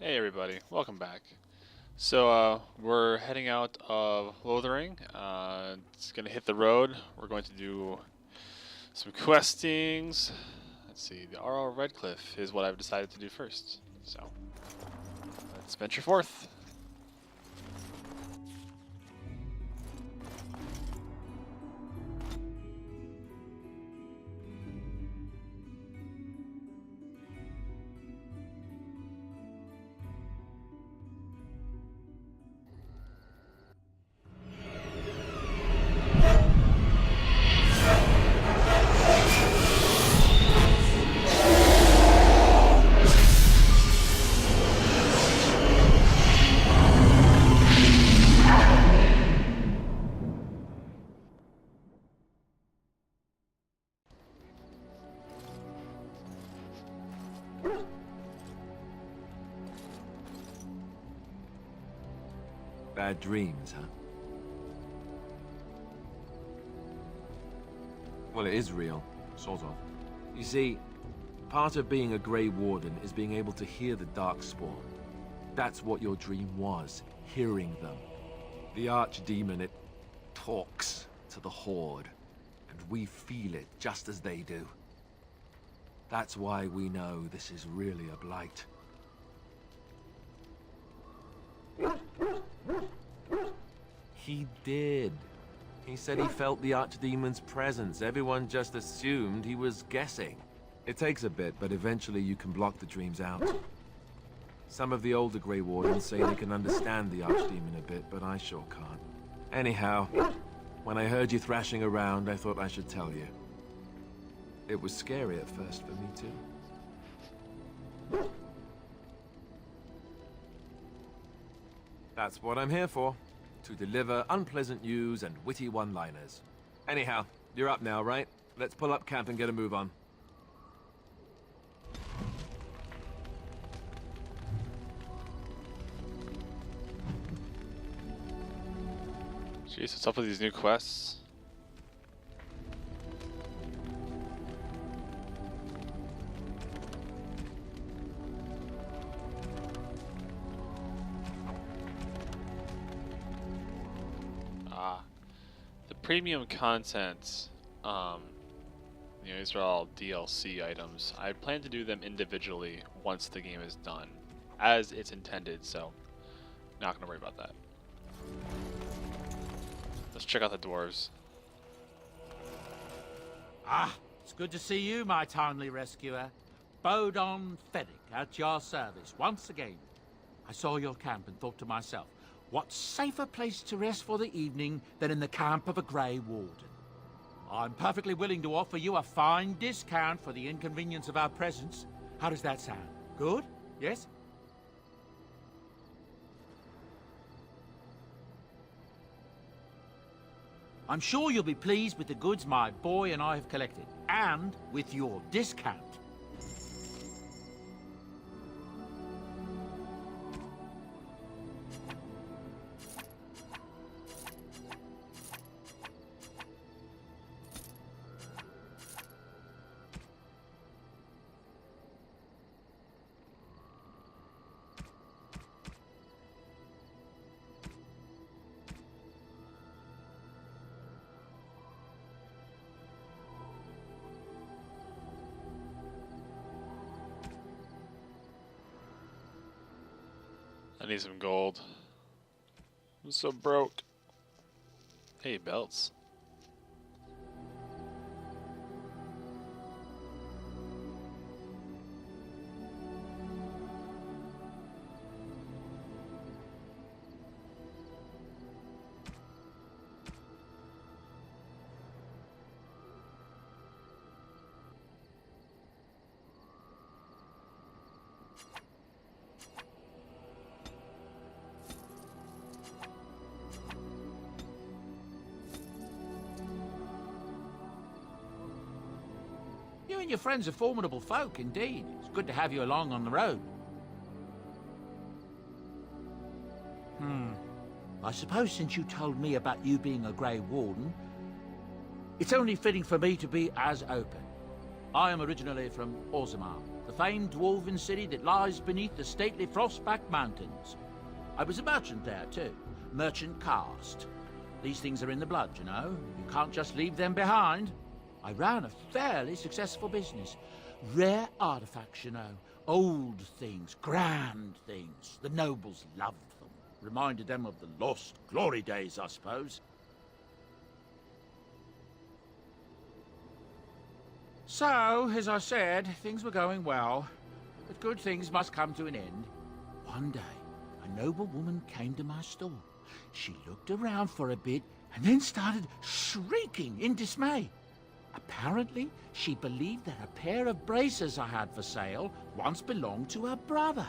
Hey everybody, welcome back. We're heading out of Lothering. It's gonna hit the road. We're going to do some questings. Let's see, the RL Redcliffe is what I've decided to do first. So, let's venture forth. Bad dreams, huh? Well, it is real, sort of. You see, part of being a Grey Warden is being able to hear the Darkspawn. That's what your dream was, hearing them. The Archdemon, it talks to the Horde, and we feel it just as they do. That's why we know this is really a Blight. He did. He said he felt the Archdemon's presence. Everyone just assumed he was guessing. It takes a bit, but eventually you can block the dreams out. Some of the older Grey Wardens say they can understand the Archdemon a bit, but I sure can't. Anyhow, when I heard you thrashing around, I thought I should tell you. It was scary at first for me, too. That's what I'm here for. To deliver unpleasant news and witty one-liners. Anyhow, you're up now, right? Let's pull up camp and get a move on. Jeez, what's up with these new quests? The premium content, these are all DLC items. I plan to do them individually once the game is done, as it's intended, so not gonna worry about that. Let's check out the dwarves. Ah, it's good to see you, my timely rescuer. Bodon Feddick at your service once again. I saw your camp and thought to myself, what safer place to rest for the evening than in the camp of a Grey Warden? I'm perfectly willing to offer you a fine discount for the inconvenience of our presence. How does that sound? Good? Yes? I'm sure you'll be pleased with the goods my boy and I have collected, and with your discount. I need some gold. I'm so broke. Hey, belts. You and your friends are formidable folk, indeed. It's good to have you along on the road. I suppose since you told me about you being a Grey Warden, it's only fitting for me to be as open. I am originally from Orzammar, the famed dwarven city that lies beneath the stately Frostback Mountains. I was a merchant there, too. Merchant caste. These things are in the blood, you know. You can't just leave them behind. I ran a fairly successful business. Rare artifacts, you know. Old things, grand things. The nobles loved them. Reminded them of the lost glory days, I suppose. So, as I said, things were going well. But good things must come to an end. One day, a noble woman came to my store. She looked around for a bit and then started shrieking in dismay. Apparently, she believed that a pair of braces I had for sale once belonged to her brother.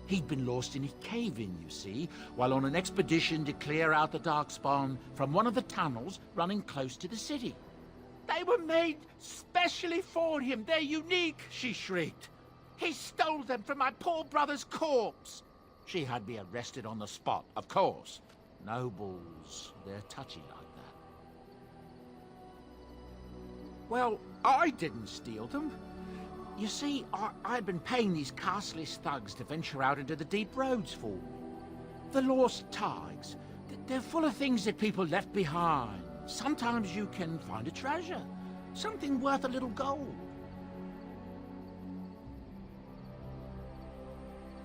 He'd been lost in a cave-in, you see, while on an expedition to clear out the Darkspawn from one of the tunnels running close to the city. They were made specially for him. They're unique, she shrieked. He stole them from my poor brother's corpse. She had me arrested on the spot, of course. Nobles, they're touchy like that. Well, I didn't steal them. You see, I'd been paying these castless thugs to venture out into the deep roads for me. The lost tigers, they're full of things that people left behind. Sometimes you can find a treasure, something worth a little gold.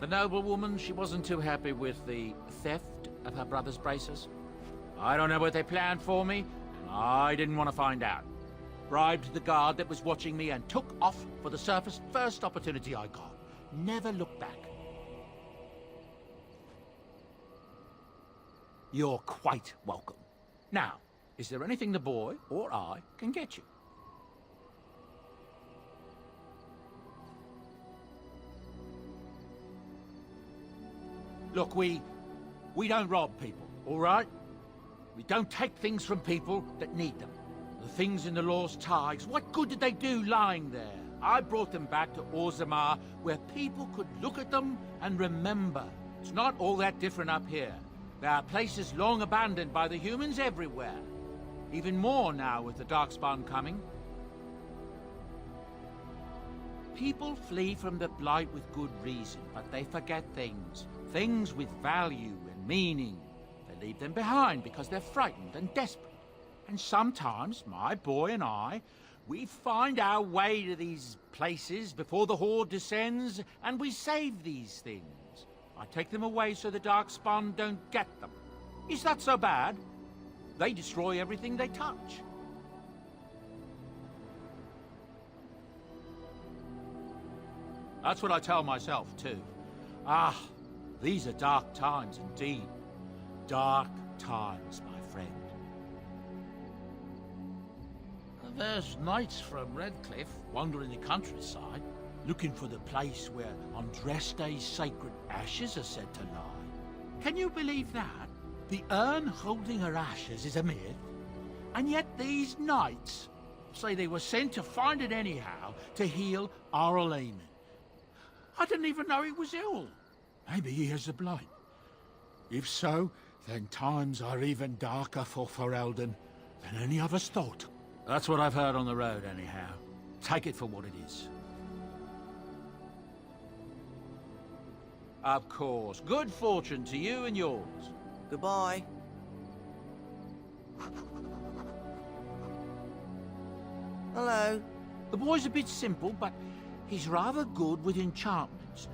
The noblewoman, she wasn't too happy with the theft of her brother's braces. I don't know what they planned for me, and I didn't want to find out. Bribed the guard that was watching me and took off for the surface first opportunity I got. Never looked back. You're quite welcome. Now, is there anything the boy or I can get you? Look, we don't rob people, all right? We don't take things from people that need them. The things in the lost tigers, what good did they do lying there? I brought them back to Orzammar, where people could look at them and remember. It's not all that different up here. There are places long abandoned by the humans everywhere. Even more now with the Darkspawn coming. People flee from the Blight with good reason, but they forget things. Things with value and meaning. They leave them behind because they're frightened and desperate. And sometimes, my boy and I, we find our way to these places before the Horde descends, and we save these things. I take them away so the Darkspawn don't get them. Is that so bad? They destroy everything they touch. That's what I tell myself, too. Ah, these are dark times indeed. Dark times, my friend. There's knights from Redcliffe wandering the countryside, looking for the place where Andreste's sacred ashes are said to lie. Can you believe that? The urn holding her ashes is a myth, and yet these knights say they were sent to find it anyhow to heal Archdemon. I didn't even know he was ill. Maybe he has the Blight. If so, then times are even darker for Ferelden than any of us thought. That's what I've heard on the road, anyhow. Take it for what it is. Of course. Good fortune to you and yours. Goodbye. Hello. The boy's a bit simple, but he's rather good with enchantments.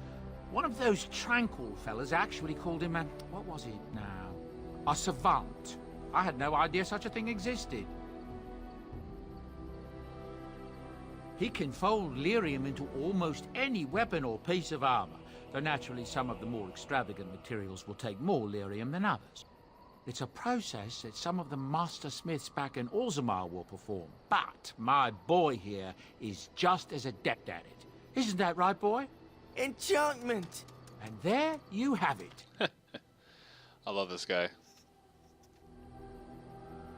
One of those tranquil fellas actually called him a... what was it now? A savant. I had no idea such a thing existed. He can fold lyrium into almost any weapon or piece of armor, though naturally some of the more extravagant materials will take more lyrium than others. It's a process that some of the master smiths back in Orzammar will perform, but my boy here is just as adept at it. Isn't that right, boy? Enchantment! And there you have it. I love this guy.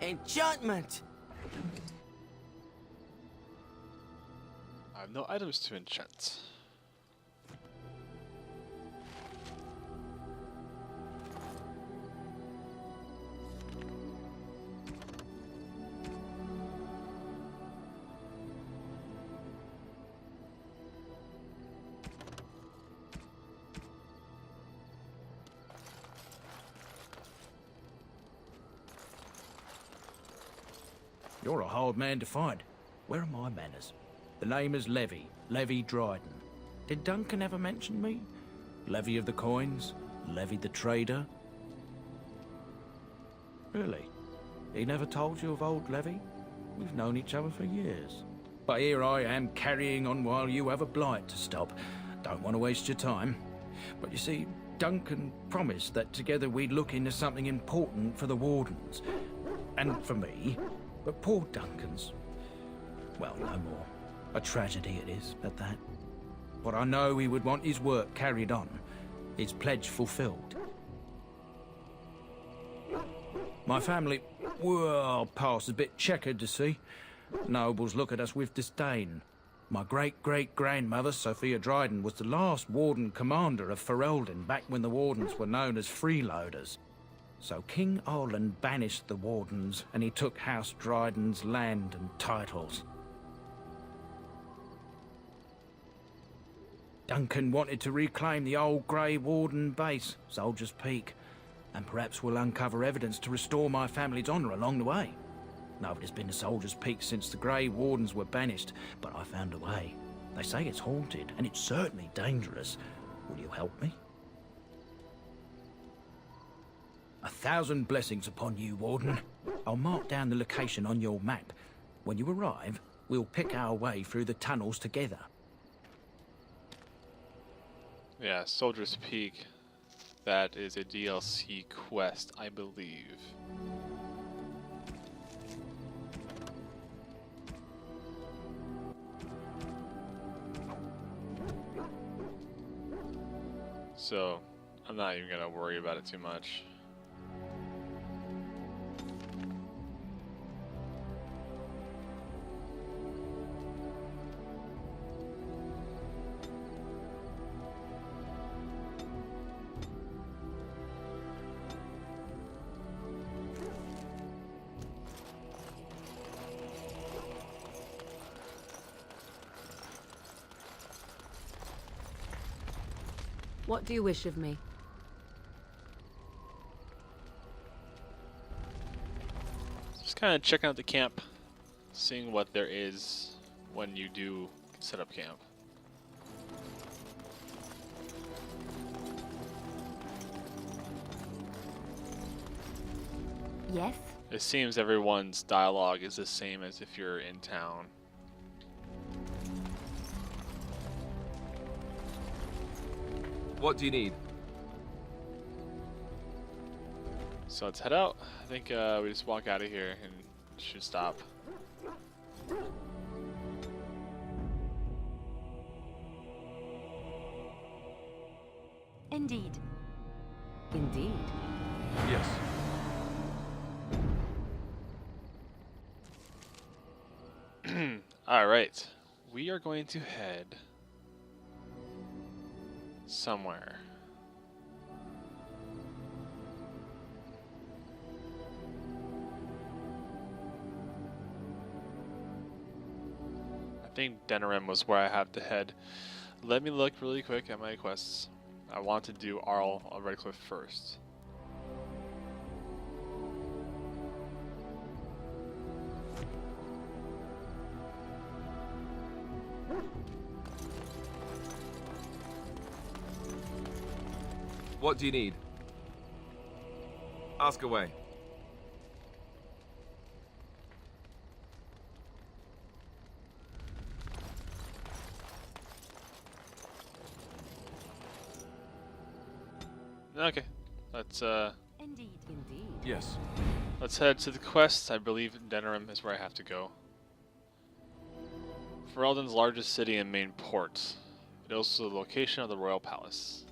Enchantment! I have no items to enchant. You're a hard man to find. Where are my manners? The name is Levy. Levy Dryden. Did Duncan ever mention me? Levy of the coins? Levy the trader? Really? He never told you of old Levy? We've known each other for years. But here I am carrying on while you have a blight to stop. Don't want to waste your time. But you see, Duncan promised that together we'd look into something important for the Wardens. And for me. But poor Duncan's... well, no more. A tragedy it is, at that. But I know he would want his work carried on. His pledge fulfilled. My family, well, past a bit checkered to see. Nobles look at us with disdain. My great-great-grandmother, Sophia Dryden, was the last Warden Commander of Ferelden back when the Wardens were known as freeloaders. So King Olin banished the Wardens, and he took House Dryden's land and titles. Duncan wanted to reclaim the old Grey Warden base, Soldier's Peak, and perhaps we'll uncover evidence to restore my family's honour along the way. Nobody's been to Soldier's Peak since the Grey Wardens were banished, but I found a way. They say it's haunted, and it's certainly dangerous. Will you help me? 1,000 blessings upon you, Warden. I'll mark down the location on your map. When you arrive, we'll pick our way through the tunnels together. Yeah, Soldier's Peak. That is a DLC quest, I believe. So, I'm not even gonna worry about it too much. What do you wish of me? Just kind of checking out the camp, seeing what there is when you do set up camp. Yes? It seems everyone's dialogue is the same as if you're in town. What do you need? So let's head out. I think we just walk out of here and should stop. Indeed. Indeed. Yes. Alright. We are going to head somewhere. I think Denerim was where I have to head. Let me look really quick at my quests. I want to do Arl of Redcliffe first. What do you need? Ask away. Okay, let's Indeed. Indeed. Yes. let's head to the quest. I believe Denerim is where I have to go. Ferelden's largest city and main port. It is also the location of the royal palace.